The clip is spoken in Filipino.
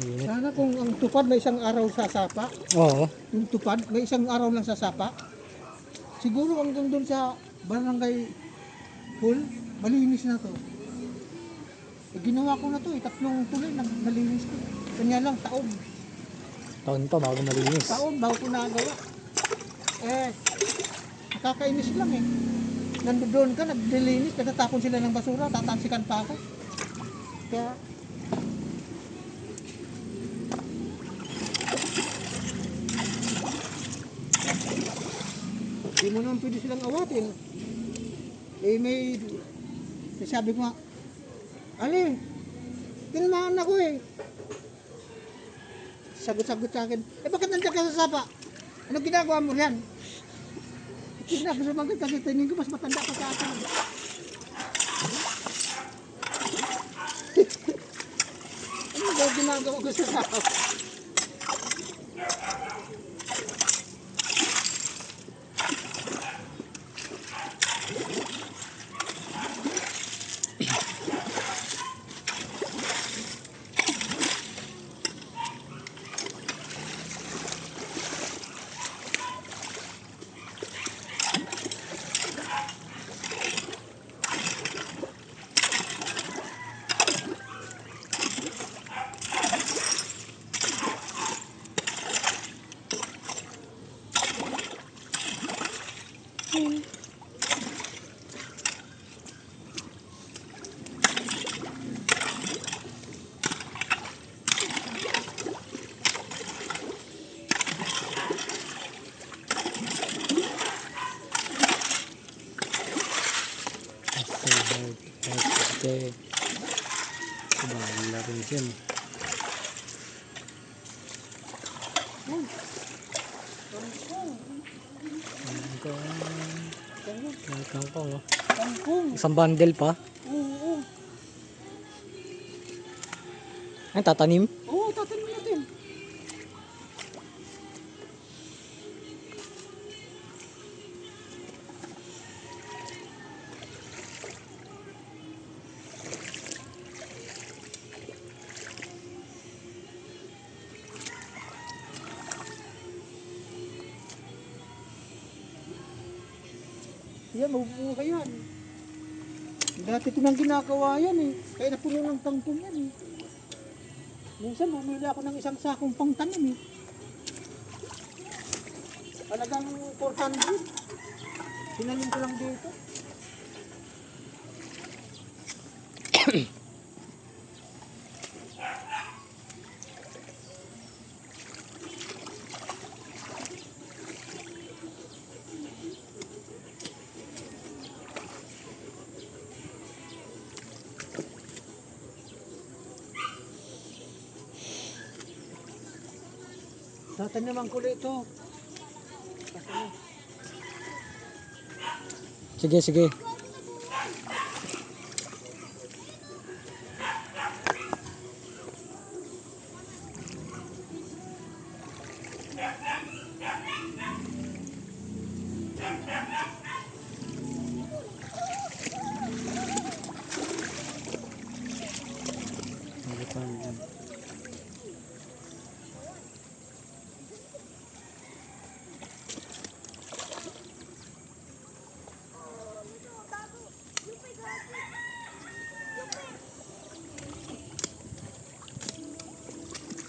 Init. Sana kung ang tupad may isang araw sa sapa, Oo. yung tupad may isang araw lang sa sapa, siguro hanggang doon sa barangay pool, malinis na to. Ginawa ko na to tatlong tuloy nalinis ko. Kanya lang taon. Taon pa bago malinis. Taon bago ko nagawa. Nakakainis lang Nandoon ka, naglilinis, katatapon sila ng basura, tatansikan pa ako. Kaya, di mo naman pwede silang awatin. May sabi ko nga, Ali, tinamahan ako Sagot-sagot sa akin, bakit nandiyan ka sa sapa? Anong ginagawa mo riyan? Hindi na ako sumagot kasi tingin ko mas matanda pa sa akin. Ano ba ginagawa ko sa sapa? Okay. Bahala rin dyan. Kangkong. Isang bundle pa. Oo. Ay, tatanim? Oo, tatanim natin. Yan, mabubuhay yan. Dati ko nang ginagawa yan Kaya napuno ng kangkong yan Minsan bumili ako ng isang sakong pangtanim Talagang 400. Sinalim ko lang dito. Tataniman ko ulit ito. Sige, sige. Ano pa?